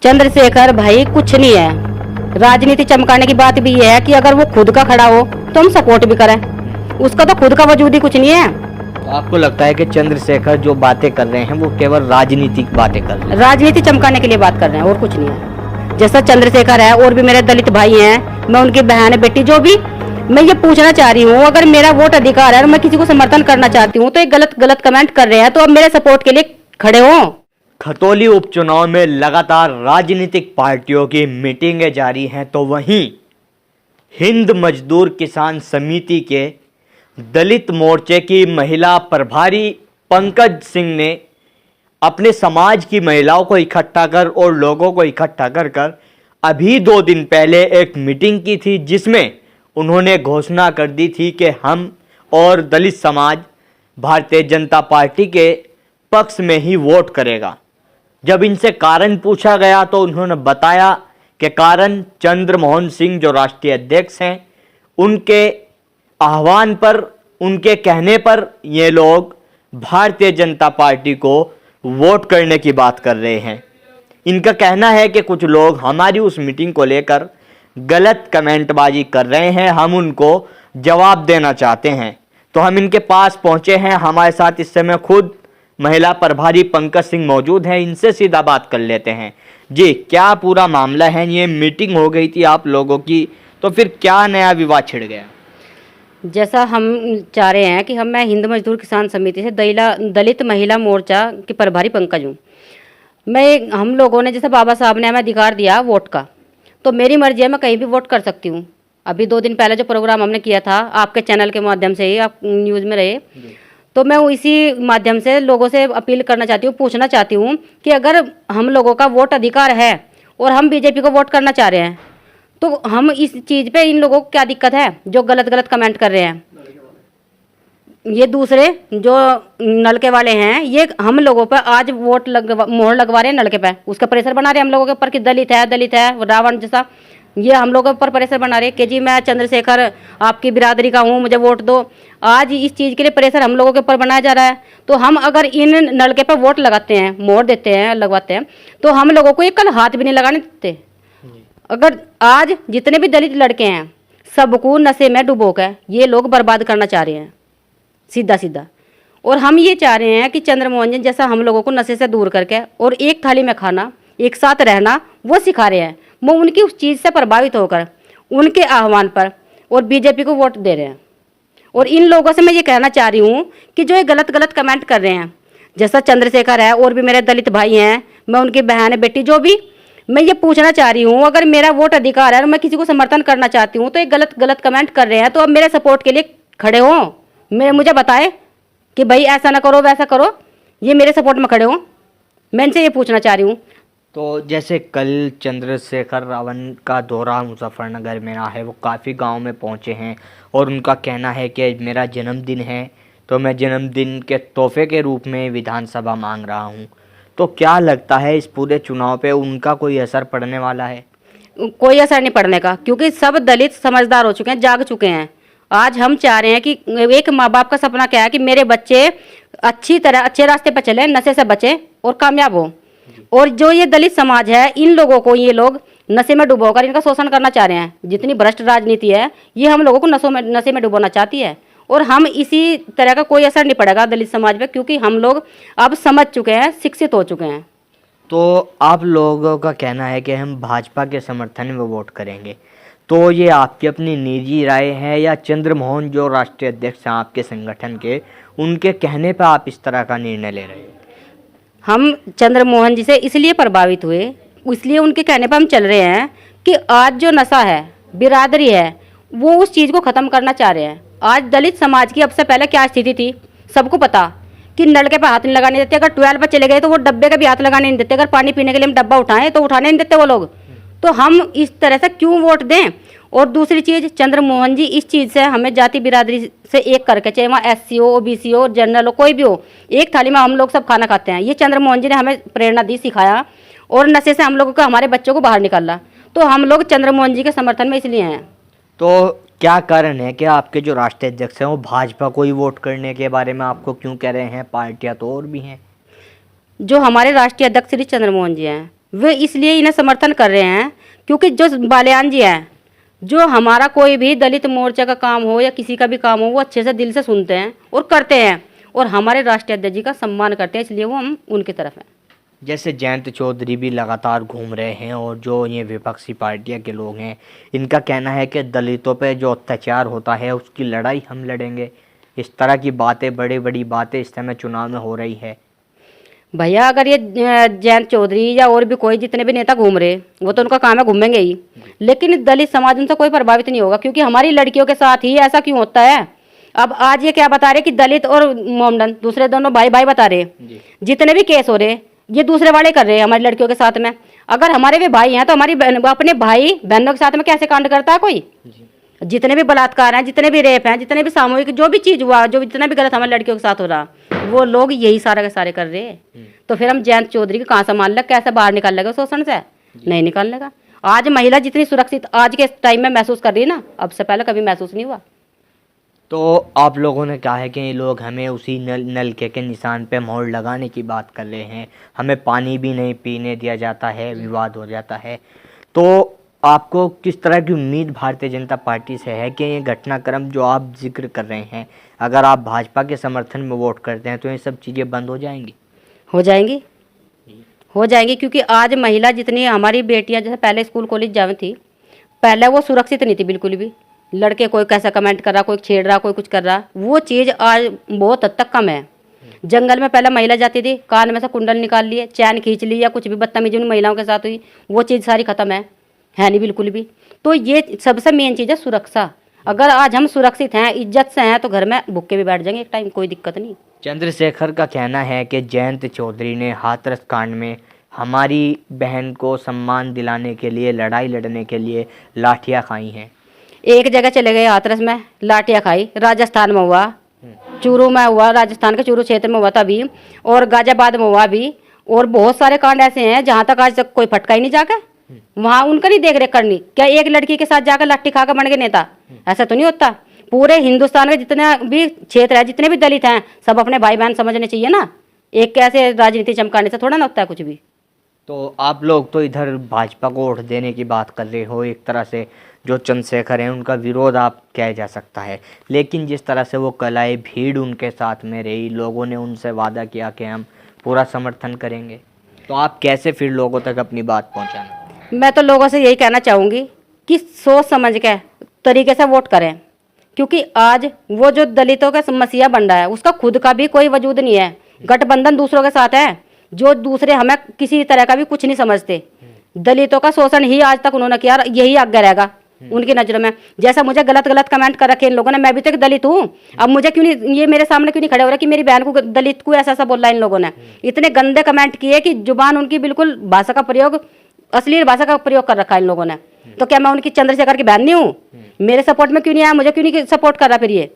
चंद्रशेखर भाई कुछ नहीं है। राजनीति चमकाने की बात भी ये है कि अगर वो खुद का खड़ा हो तो हम सपोर्ट भी करें। उसका तो खुद का वजूद ही कुछ नहीं है। तो आपको लगता है कि चंद्रशेखर जो बातें कर रहे हैं वो केवल राजनीतिक बातें कर रहे हैं? राजनीति चमकाने के लिए बात कर रहे हैं और कुछ नहीं है। जैसा चंद्रशेखर है और भी मेरे दलित भाई हैं, मैं उनकी बहन बेटी जो भी, मैं ये पूछना चाह रही हूँ, अगर मेरा वोट अधिकार है और मैं किसी को समर्थन करना चाहती हूँ तो ये गलत गलत कमेंट कर रहे हैं, तो अब मेरे सपोर्ट के लिए खड़े हो। खतौली उपचुनाव में लगातार राजनीतिक पार्टियों की मीटिंगें जारी हैं, तो वहीं हिंद मजदूर किसान समिति के दलित मोर्चे की महिला प्रभारी पंकज सिंह ने अपने समाज की महिलाओं को इकट्ठा कर और लोगों को इकट्ठा कर अभी 2 दिन पहले एक मीटिंग की थी, जिसमें उन्होंने घोषणा कर दी थी कि हम और दलित समाज भारतीय जनता पार्टी के पक्ष में ही वोट करेगा। जब इनसे कारण पूछा गया तो उन्होंने बताया कि कारण चंद्रमोहन सिंह जो राष्ट्रीय अध्यक्ष हैं, उनके आह्वान पर, उनके कहने पर ये लोग भारतीय जनता पार्टी को वोट करने की बात कर रहे हैं। इनका कहना है कि कुछ लोग हमारी उस मीटिंग को लेकर गलत कमेंटबाजी कर रहे हैं, हम उनको जवाब देना चाहते हैं। तो हम इनके पास पहुंचे हैं। हमारे साथ इस समय खुद महिला प्रभारी पंकज सिंह मौजूद हैं, इनसे सीधा बात कर लेते हैं। जी, क्या पूरा मामला है? ये मीटिंग हो गई थी आप लोगों की, तो फिर क्या नया विवाद छिड़ गया? जैसा हम चाह रहे हैं कि मैं हिंद मजदूर किसान समिति से दलित महिला मोर्चा की प्रभारी पंकज हूँ। हम लोगों ने, जैसे बाबा साहब ने हमें अधिकार दिया वोट का, तो मेरी मर्जी है, मैं कहीं भी वोट कर सकती हूँ। अभी 2 दिन पहले जो प्रोग्राम हमने किया था आपके चैनल के माध्यम से ही, आप न्यूज़ में रहे, तो मैं इसी माध्यम से लोगों से अपील करना चाहती हूँ, पूछना चाहती हूँ कि अगर हम लोगों का वोट अधिकार है और हम बीजेपी को वोट करना चाह रहे हैं, तो हम इस चीज़ पे इन लोगों को क्या दिक्कत है जो गलत गलत कमेंट कर रहे हैं। ये दूसरे जो नलके वाले हैं, ये हम लोगों पर आज मोहर लगवा रहे हैं नलके पे, उसका प्रेशर बना रहे हैं हम लोगों के ऊपर कि दलित है रावण जैसा। ये हम लोगों के ऊपर प्रेशर बना रहे हैं कि जी मैं चंद्रशेखर आपकी बिरादरी का हूँ, मुझे वोट दो। आज इस चीज़ के लिए प्रेशर हम लोगों के ऊपर बनाया जा रहा है। तो हम अगर इन नलके पर वोट लगाते हैं, मोहर देते हैं, लगवाते हैं, तो हम लोगों को एक कल हाथ भी नहीं लगाने देते। अगर आज जितने भी दलित लड़के हैं सबको नशे में डुबोकर ये लोग बर्बाद करना चाह रहे हैं, सीधा सीधा। और हम ये चाह रहे हैं कि चंद्रमोहन जी जैसा हम लोगों को नशे से दूर करके और एक थाली में खाना, एक साथ रहना, वो सिखा रहे हैं। वो उनकी उस चीज़ से प्रभावित होकर उनके आह्वान पर और बीजेपी को वोट दे रहे हैं। और इन लोगों से मैं ये कहना चाह रही हूँ कि जो ये गलत गलत कमेंट कर रहे हैं, जैसा चंद्रशेखर है और भी मेरे दलित भाई हैं, मैं उनकी बहन बेटी जो भी, मैं ये पूछना चाह रही हूँ, अगर मेरा वोट अधिकार है और मैं किसी को समर्थन करना चाहती हूँ, तो ये गलत गलत कमेंट कर रहे हैं, तो अब मेरे सपोर्ट के लिए खड़े हो, मुझे बताए कि भाई ऐसा ना करो वैसा करो, ये मेरे सपोर्ट में खड़े हो। मैं इनसे ये पूछना चाह रही हूँ। तो जैसे कल चंद्रशेखर रावण का दौरा मुजफ्फरनगर में रहा है, वो काफ़ी गांव में पहुंचे हैं और उनका कहना है कि मेरा जन्मदिन है, तो मैं जन्मदिन के तोहफे के रूप में विधानसभा मांग रहा हूं। तो क्या लगता है इस पूरे चुनाव पे उनका कोई असर पड़ने वाला है? कोई असर नहीं पड़ने का, क्योंकि सब दलित समझदार हो चुके हैं, जाग चुके हैं। आज हम चाह रहे हैं कि एक माँ बाप का सपना क्या है कि मेरे बच्चे अच्छी तरह अच्छे रास्ते पर चले, नशे से बचे और कामयाब हो। और जो ये दलित समाज है, इन लोगों को ये लोग नशे में डुबोकर इनका शोषण करना चाह रहे हैं। जितनी भ्रष्ट राजनीति है, ये हम लोगों को नशे में डुबोना चाहती है। और हम इसी तरह का कोई असर नहीं पड़ेगा दलित समाज पे, क्योंकि हम लोग अब समझ चुके हैं, शिक्षित हो चुके हैं। तो आप लोगों का कहना है कि हम भाजपा के समर्थन में वोट करेंगे, तो ये आपकी अपनी निजी राय है या चंद्रमोहन जो राष्ट्रीय अध्यक्ष हैं आपके संगठन के, उनके कहने पर आप इस तरह का निर्णय ले रहे हैं? हम चंद्रमोहन जी से इसलिए प्रभावित हुए, इसलिए उनके कहने पर हम चल रहे हैं कि आज जो नशा है, बिरादरी है, वो उस चीज़ को ख़त्म करना चाह रहे हैं। आज दलित समाज की अब से पहले क्या स्थिति थी सबको पता, कि नलके पर हाथ नहीं लगाने देते। अगर 12 पर चले गए तो वो डब्बे का भी हाथ लगाने नहीं देते। अगर पानी पीने के लिए हम डब्बा उठाएं तो उठाने नहीं देते वो लोग। तो हम इस तरह से क्यों वोट दें? और दूसरी चीज़, चंद्रमोहन जी इस चीज़ से हमें जाति बिरादरी से एक करके, चाहे वहाँ SC हो, OBC हो, जनरल हो, कोई भी हो, एक थाली में हम लोग सब खाना खाते हैं। ये चंद्रमोहन जी ने हमें प्रेरणा दी, सिखाया, और नशे से हम लोगों को, हमारे बच्चों को बाहर निकाला। तो हम लोग चंद्रमोहन जी के समर्थन में इसलिए हैं। तो क्या कारण है कि आपके जो राष्ट्रीय अध्यक्ष हैं वो भाजपा को ही वोट करने के बारे में आपको क्यों कह रहे हैं? पार्टियां तो और भी हैं। जो हमारे राष्ट्रीय अध्यक्ष श्री चंद्रमोहन जी हैं, वे इसलिए इन्हें समर्थन कर रहे हैं क्योंकि जो बालियान जी हैं, जो हमारा कोई भी दलित मोर्चा का काम हो या किसी का भी काम हो, वो अच्छे से दिल से सुनते हैं और करते हैं, और हमारे राष्ट्रीय अध्यक्ष जी का सम्मान करते हैं, इसलिए वो हम उनकी तरफ हैं। जैसे जयंत चौधरी भी लगातार घूम रहे हैं और जो ये विपक्षी पार्टियां के लोग हैं, इनका कहना है कि दलितों पे जो अत्याचार होता है उसकी लड़ाई हम लड़ेंगे। इस तरह की बातें, बड़ी बड़ी बातें इस समय चुनाव में हो रही है। भैया अगर ये जयंत चौधरी या और भी कोई जितने भी नेता घूम रहे, वो तो उनका काम है, घूमेंगे ही, लेकिन दलित समाज उनसे कोई प्रभावित नहीं होगा, क्योंकि हमारी लड़कियों के साथ ही ऐसा क्यों होता है। अब आज ये क्या बता रहे कि दलित और मोमडन दूसरे दोनों भाई भाई बता रहे, जितने भी केस हो रहे ये दूसरे वाले कर रहे हैं हमारी लड़कियों के साथ में। अगर हमारे भी भाई हैं तो हमारी अपने भाई बहनों के साथ में कैसे कांड करता है कोई। जितने भी बलात्कार हैं, जितने भी रेप हैं, जितने भी सामूहिक जो भी चीज हुआ, जो जितना भी गलत हमारी लड़कियों के साथ हो रहा, वो लोग यही सारा के सारे कर रहे हैं। तो फिर हम जयंत चौधरी को कहाँ संभाल लेगा, कैसे बाहर निकाल लेगा शोषण से? नहीं निकाल लेगा। आज महिला जितनी सुरक्षित आज के टाइम में महसूस कर रही है ना, अब से पहले कभी महसूस नहीं हुआ। तो आप लोगों ने कहा है कि ये लोग हमें उसी नलके के निशान पे मोहर लगाने की बात कर रहे हैं, हमें पानी भी नहीं पीने दिया जाता है, विवाद हो जाता है। तो आपको किस तरह की उम्मीद भारतीय जनता पार्टी से है कि ये घटनाक्रम जो आप जिक्र कर रहे हैं, अगर आप भाजपा के समर्थन में वोट करते हैं तो ये सब चीज़ें बंद हो जाएंगी? हो जाएंगी, हो जाएंगी, क्योंकि आज महिला जितनी हमारी बेटियां जैसे पहले स्कूल कॉलेज जाती थी, पहले वो सुरक्षित नहीं थी बिल्कुल भी। लड़के कोई कैसा कमेंट कर रहा, कोई छेड़ रहा, कोई कुछ कर रहा, वो चीज़ आज बहुत हद तक कम है। जंगल में पहले महिला जाती थी, कान में से कुंडल निकाल लिए, चैन खींच ली, या कुछ भी बदतमीजी उन महिलाओं के साथ हुई, वो चीज़ सारी खत्म है नहीं बिल्कुल भी। तो ये सबसे मेन चीज़ है सुरक्षा। अगर आज हम सुरक्षित हैं, इज्जत से हैं, तो घर में भूखे भी बैठ जाएंगे एक टाइम, कोई दिक्कत नहीं। चंद्रशेखर का कहना है कि जयंत चौधरी ने हाथरस कांड में हमारी बहन को सम्मान दिलाने के लिए, लड़ाई लड़ने के लिए लाठियाँ खाई हैं। एक जगह चले गए हाथरस में, लाठियाँ खाई, राजस्थान में हुआ, चूरू में हुआ, राजस्थान के चूरू क्षेत्र में हुआ था अभी, और गाजियाबाद में हुआ भी, और बहुत सारे कांड ऐसे हैं जहाँ तक आज तक कोई फटका ही नहीं जाकर, वहाँ उनका नहीं देख रेख करनी। क्या एक लड़की के साथ जाकर लाठी खाकर बन गए नेता? ऐसा तो नहीं होता। पूरे हिंदुस्तान के जितने भी क्षेत्र है, जितने भी दलित हैं, सब अपने भाई बहन समझने चाहिए ना। एक कैसे राजनीति चमकाने से थोड़ा ना होता है कुछ भी। तो आप लोग तो इधर भाजपा को वोट देने की बात कर रहे हो, एक तरह से जो चंद्रशेखर हैं उनका विरोध आप किया जा सकता है, लेकिन जिस तरह से वो कल आए, भीड़ उनके साथ में रही, लोगों ने उनसे वादा किया कि हम पूरा समर्थन करेंगे, तो आप कैसे फिर लोगों तक अपनी बात पहुंचाना? मैं तो लोगों से यही कहना चाहूँगी कि सोच समझ के तरीके से वोट करें, क्योंकि आज वो जो दलितों का समस्या बन रहा है उसका खुद का भी कोई वजूद नहीं है। गठबंधन दूसरों के साथ है, जो दूसरे हमें किसी तरह का भी कुछ नहीं समझते। दलितों का शोषण ही आज तक उन्होंने किया, यही आगे रहेगा उनकी नजरों में। जैसा मुझे गलत गलत कमेंट कर रखे इन लोगों ने, मैं भी तो एक दलित हूँ, अब मुझे क्यों नहीं, ये मेरे सामने क्यों नहीं खड़े हो रहा कि मेरी बहन को दलित को ऐसा बोल रहा है। इन लोगों ने इतने गंदे कमेंट किए कि जुबान उनकी बिल्कुल भाषा का प्रयोग, अश्लील भाषा का प्रयोग कर रखा है इन लोगों ने। तो क्या मैं उनकी चंद्रशेखर की बहन नहीं हूँ? मेरे सपोर्ट में क्यों नहीं आया, मुझे क्यों नहीं सपोर्ट कर रहा? फिर ये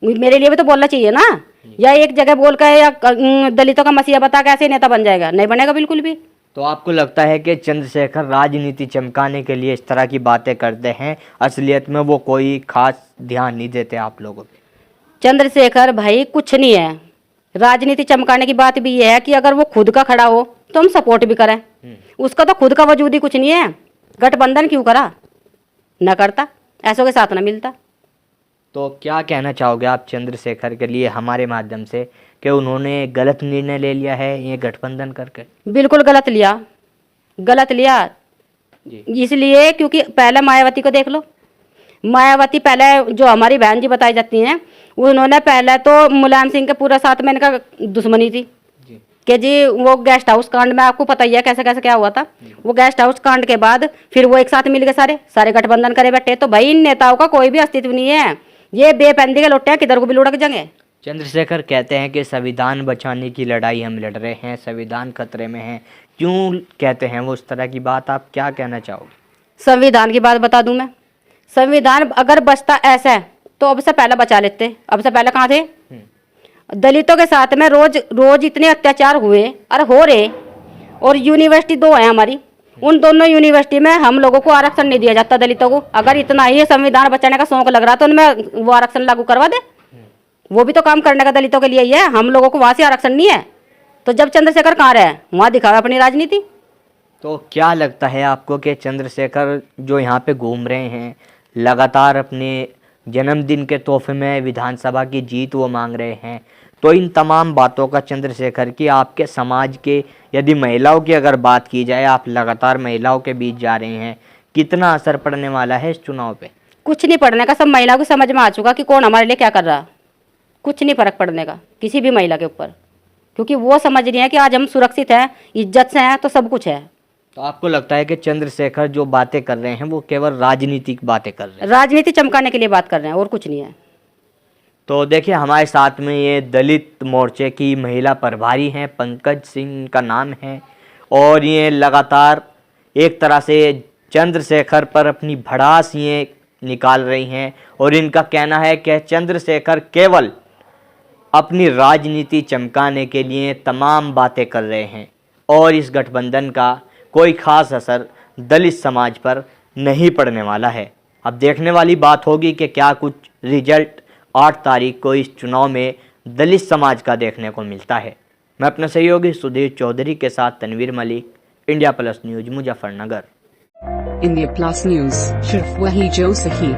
मेरे लिए भी तो बोलना चाहिए ना। या एक जगह बोल कर या दलितों का मसीहा बता के ऐसे नेता बन जाएगा? नहीं बनेगा बिल्कुल भी। तो आपको लगता है कि चंद्रशेखर राजनीति चमकाने के लिए इस तरह की बातें करते हैं, असलियत में वो कोई खास ध्यान नहीं देते आप लोगों पे? चंद्रशेखर भाई कुछ नहीं है। राजनीति चमकाने की बात भी ये है कि अगर वो खुद का खड़ा हो तो हम सपोर्ट भी करें। उसका तो खुद का वजूद ही कुछ नहीं है। गठबंधन क्यों करा? न करता, ऐसों के साथ ना मिलता। तो क्या कहना चाहोगे आप चंद्रशेखर के लिए हमारे माध्यम से कि उन्होंने गलत निर्णय ले लिया है ये गठबंधन करके? बिल्कुल गलत लिया, गलत लिया इसलिए क्योंकि पहले मायावती को देख लो। मायावती पहले जो हमारी बहन जी बताई जाती हैं, उन्होंने पहले तो मुलायम सिंह के पूरा साथ में इनका दुश्मनी थी कि जी वो गेस्ट हाउस कांड में आपको पता ही है कैसे कैसे क्या हुआ था। वो गेस्ट हाउस कांड के बाद फिर वो एक साथ मिल गए, सारे गठबंधन करे बैठे। तो भाई इन नेताओं का कोई भी अस्तित्व नहीं है, ये बेपंदी के लोटे हैं, किधर को भी लुढ़क जाएंगे। चंद्रशेखर कहते हैं कि संविधान बचाने की लड़ाई हम लड़ रहे हैं, संविधान खतरे में है। क्यों कहते हैं वो इस तरह की बात? आप क्या कहना चाहोगे? संविधान की बात बता दूं मैं। संविधान अगर बचता ऐसा है तो अब से पहले बचा लेते। अब से पहले कहाँ थे? दलितों के साथ में रोज रोज इतने अत्याचार हुए और हो रहे। और यूनिवर्सिटी 2 है हमारी, उन दोनों यूनिवर्सिटी में हम लोगों को आरक्षण नहीं दिया जाता दलितों को। अगर इतना ही संविधान बचाने का शौक लग रहा तो उनमें वो आरक्षण लागू करवा दे। वो भी तो काम करने का दलितों के लिए ही है, हम लोगों को वहाँ से आरक्षण नहीं है। तो जब चंद्रशेखर कहाँ रहे, वहाँ दिखावे अपनी राजनीति। तो क्या लगता है आपको कि चंद्रशेखर जो यहाँ पे घूम रहे हैं, लगातार अपने जन्मदिन के तोहफे में विधानसभा की जीत वो मांग रहे हैं, तो इन तमाम बातों का चंद्रशेखर की आपके समाज के, यदि महिलाओं की अगर बात की जाए, आप लगातार महिलाओं के बीच जा रहे हैं, कितना असर पड़ने वाला है इस चुनाव पे? कुछ नहीं पड़ने का, सब महिलाओं को समझ में आ चुका कि कौन हमारे लिए क्या कर रहा। कुछ नहीं फर्क पड़ने का किसी भी महिला के ऊपर, क्योंकि वो समझ रही है कि आज हम सुरक्षित हैं, इज्जत से हैं, तो सब कुछ है। तो आपको लगता है कि चंद्रशेखर जो बातें कर रहे हैं वो केवल राजनीतिक बातें कर रहे हैं? राजनीति चमकाने के लिए बात कर रहे हैं और कुछ नहीं है। तो देखिए हमारे साथ में ये दलित मोर्चे की महिला प्रभारी हैं, पंकज सिंह का नाम है, और ये लगातार एक तरह से चंद्रशेखर पर अपनी भड़ास ये निकाल रही हैं, और इनका कहना है कि चंद्रशेखर केवल अपनी राजनीति चमकाने के लिए तमाम बातें कर रहे हैं, और इस गठबंधन का कोई खास असर दलित समाज पर नहीं पड़ने वाला है। अब देखने वाली बात होगी कि क्या कुछ रिजल्ट 8 तारीख को इस चुनाव में दलित समाज का देखने को मिलता है। मैं अपने सहयोगी सुधीर चौधरी के साथ Tanveer Malik, India Plus News, Muzaffarnagar. India Plus News, सिर्फ वही जो सही।